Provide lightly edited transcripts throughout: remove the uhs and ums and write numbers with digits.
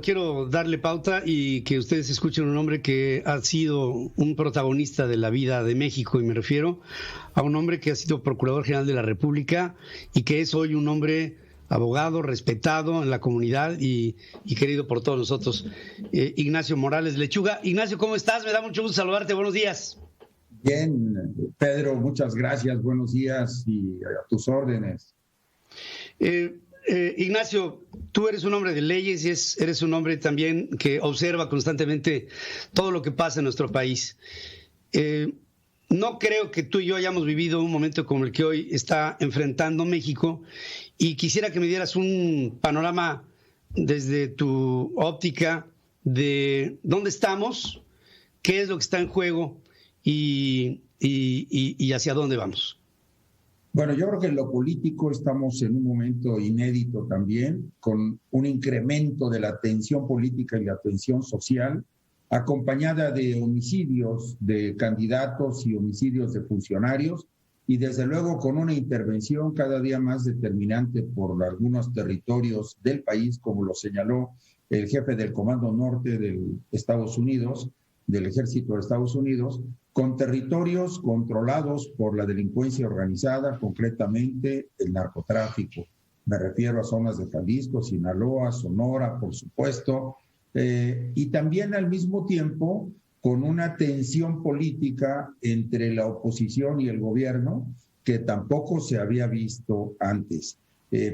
Quiero darle pauta y que ustedes escuchen un hombre que ha sido un protagonista de la vida de México, y me refiero a un hombre que ha sido Procurador General de la República y que es hoy un hombre abogado, respetado en la comunidad y querido por todos nosotros, Ignacio Morales Lechuga. Ignacio, ¿cómo estás? Me da mucho gusto saludarte. Buenos días. Bien, Pedro, muchas gracias. Buenos días y a tus órdenes. Ignacio, tú eres un hombre de leyes y eres un hombre también que observa constantemente todo lo que pasa en nuestro país. No creo que tú y yo hayamos vivido un momento como el que hoy está enfrentando México, y quisiera que me dieras un panorama desde tu óptica de dónde estamos, qué es lo que está en juego y hacia dónde vamos. Bueno, yo creo que en lo político estamos en un momento inédito también, con un incremento de la tensión política y la tensión social, acompañada de homicidios de candidatos y homicidios de funcionarios, y desde luego con una intervención cada día más determinante por algunos territorios del país, como lo señaló el jefe del Comando Norte de Estados Unidos, del Ejército de Estados Unidos, con territorios controlados por la delincuencia organizada, concretamente el narcotráfico. Me refiero a zonas de Jalisco, Sinaloa, Sonora, por supuesto, y también al mismo tiempo con una tensión política entre la oposición y el gobierno que tampoco se había visto antes.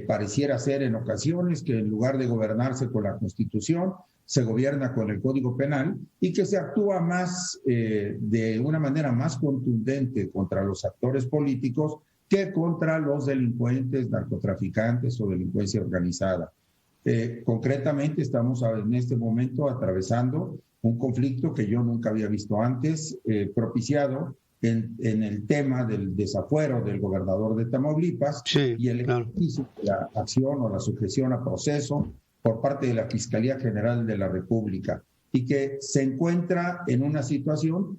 Pareciera ser en ocasiones que en lugar de gobernarse con la Constitución, se gobierna con el Código Penal y que se actúa más de una manera más contundente contra los actores políticos que contra los delincuentes, narcotraficantes o delincuencia organizada. Concretamente estamos en este momento atravesando un conflicto que yo nunca había visto antes, propiciado en el tema del desafuero del gobernador de Tamaulipas, sí, y el ejercicio de la acción o la sujeción a proceso por parte de la Fiscalía General de la República, y que se encuentra en una situación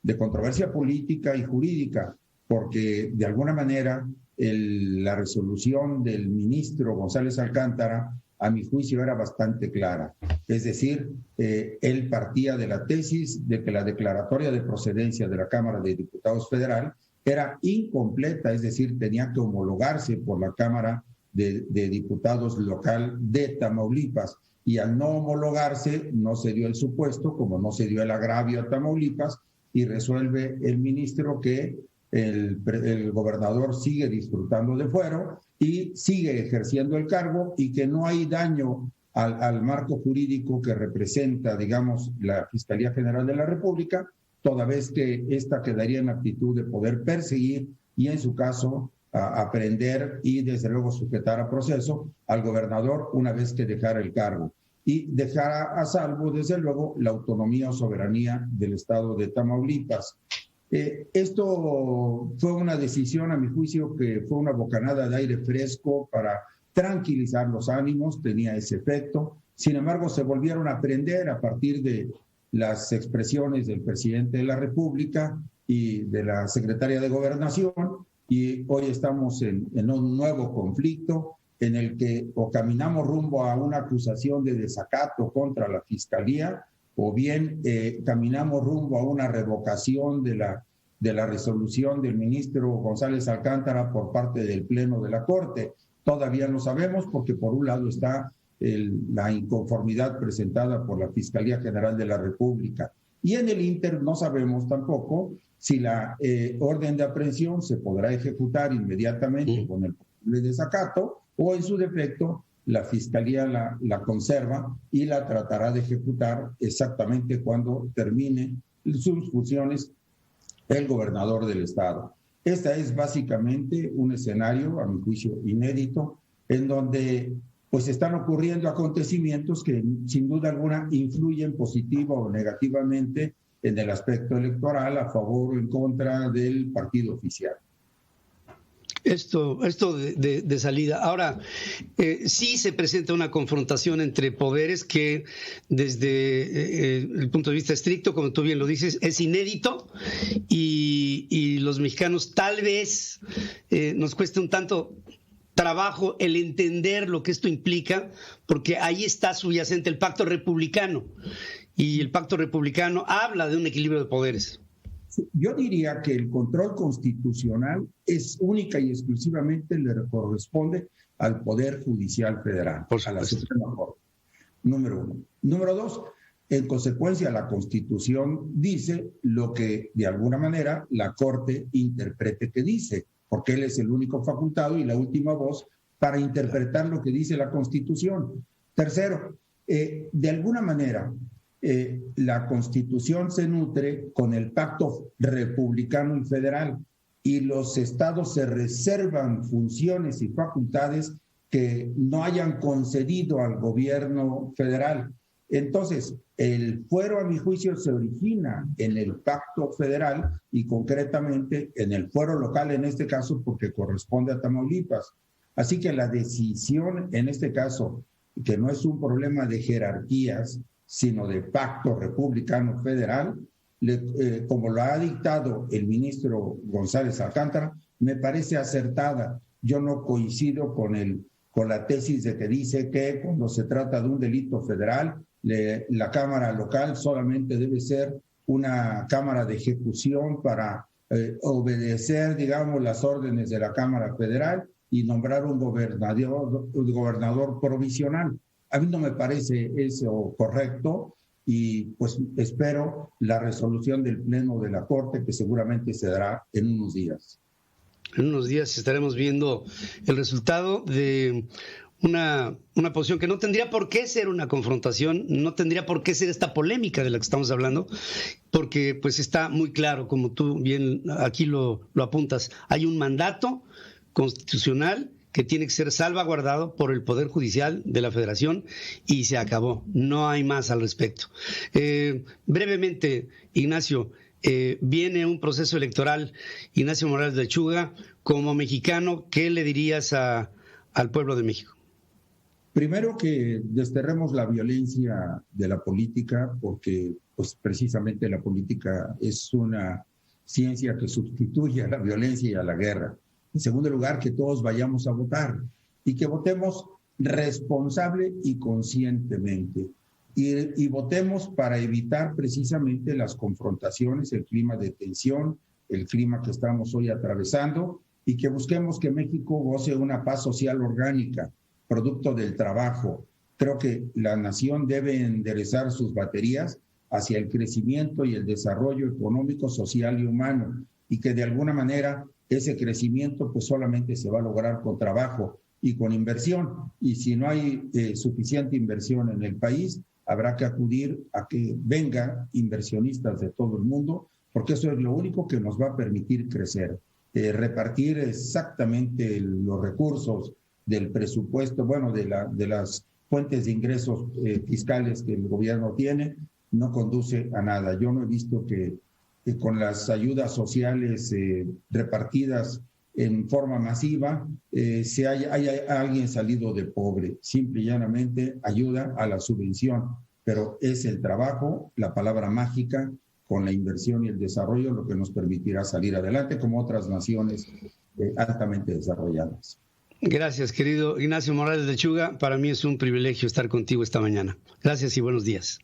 de controversia política y jurídica, porque de alguna manera la resolución del ministro González Alcántara, a mi juicio, era bastante clara. Es decir, él partía de la tesis de que la declaratoria de procedencia de la Cámara de Diputados Federal era incompleta, es decir, tenía que homologarse por la Cámara de Diputados local de Tamaulipas, y al no homologarse no se dio el supuesto, como no se dio el agravio a Tamaulipas, y resuelve el ministro que el gobernador sigue disfrutando de fuero y sigue ejerciendo el cargo, y que no hay daño al marco jurídico que representa, digamos, la Fiscalía General de la República, toda vez que ésta quedaría en aptitud de poder perseguir y, en su caso, aprender y desde luego sujetar a proceso al gobernador una vez que dejara el cargo, y dejará a salvo desde luego la autonomía o soberanía del estado de Tamaulipas. Esto fue una decisión, a mi juicio, que fue una bocanada de aire fresco para tranquilizar los ánimos, tenía ese efecto. Sin embargo, se volvieron a prender a partir de las expresiones del presidente de la República y de la secretaria de Gobernación, y hoy estamos en un nuevo conflicto en el que o caminamos rumbo a una acusación de desacato contra la Fiscalía, o bien caminamos rumbo a una revocación de la resolución del ministro González Alcántara por parte del Pleno de la Corte. Todavía no sabemos, porque por un lado está la inconformidad presentada por la Fiscalía General de la República, y en el ínter no sabemos tampoco si la orden de aprehensión se podrá ejecutar inmediatamente con el posible desacato, o en su defecto la Fiscalía la conserva y la tratará de ejecutar exactamente cuando termine sus funciones el gobernador del estado. Este es básicamente un escenario, a mi juicio, inédito, en donde pues están ocurriendo acontecimientos que sin duda alguna influyen positiva o negativamente en el aspecto electoral, a favor o en contra del partido oficial. Esto de salida. Ahora, sí se presenta una confrontación entre poderes que desde el punto de vista estricto, como tú bien lo dices, es inédito, y los mexicanos tal vez nos cueste un tanto trabajo el entender lo que esto implica, porque ahí está subyacente el pacto republicano, y el pacto republicano habla de un equilibrio de poderes. Yo diría que el control constitucional es única y exclusivamente le corresponde al Poder Judicial Federal, a la Suprema Corte, número uno. Número dos, en consecuencia, la Constitución dice lo que, de alguna manera, la Corte interprete que dice, porque él es el único facultado y la última voz para interpretar lo que dice la Constitución. Tercero, de alguna manera, la Constitución se nutre con el pacto republicano y federal, y los estados se reservan funciones y facultades que no hayan concedido al gobierno federal. Entonces, el fuero, a mi juicio, se origina en el pacto federal y concretamente en el fuero local, en este caso, porque corresponde a Tamaulipas. Así que la decisión, en este caso, que no es un problema de jerarquías, sino de pacto republicano federal, como lo ha dictado el ministro González Alcántara, me parece acertada. Yo no coincido con la tesis de que dice que cuando se trata de un delito federal, la Cámara local solamente debe ser una cámara de ejecución para obedecer, digamos, las órdenes de la Cámara Federal y nombrar un gobernador provisional. A mí no me parece eso correcto y pues espero la resolución del Pleno de la Corte, que seguramente se dará en unos días. En unos días estaremos viendo el resultado de una posición que no tendría por qué ser una confrontación, no tendría por qué ser esta polémica de la que estamos hablando, porque pues está muy claro, como tú bien aquí lo apuntas, hay un mandato constitucional que tiene que ser salvaguardado por el Poder Judicial de la Federación y se acabó, no hay más al respecto. Brevemente, Ignacio, viene un proceso electoral. Ignacio Morales de Lechuga, como mexicano, ¿qué le dirías al pueblo de México? Primero, que desterremos la violencia de la política, porque pues precisamente la política es una ciencia que sustituye a la violencia y a la guerra. En segundo lugar, que todos vayamos a votar y que votemos responsable y conscientemente. Y votemos para evitar precisamente las confrontaciones, el clima de tensión, el clima que estamos hoy atravesando, y que busquemos que México goce de una paz social orgánica, producto del trabajo. Creo que la nación debe enderezar sus baterías hacia el crecimiento y el desarrollo económico, social y humano, y que de alguna manera ese crecimiento pues solamente se va a lograr con trabajo y con inversión. Y si no hay suficiente inversión en el país, habrá que acudir a que vengan inversionistas de todo el mundo, porque eso es lo único que nos va a permitir crecer. Repartir exactamente los recursos del presupuesto, bueno, de las fuentes de ingresos fiscales que el gobierno tiene, no conduce a nada. Yo no he visto que con las ayudas sociales repartidas en forma masiva, haya alguien salido de pobre. Simple y llanamente ayuda a la subvención, pero es el trabajo, la palabra mágica, con la inversión y el desarrollo, lo que nos permitirá salir adelante como otras naciones altamente desarrolladas. Gracias, querido Ignacio Morales de Lechuga. Para mí es un privilegio estar contigo esta mañana. Gracias y buenos días.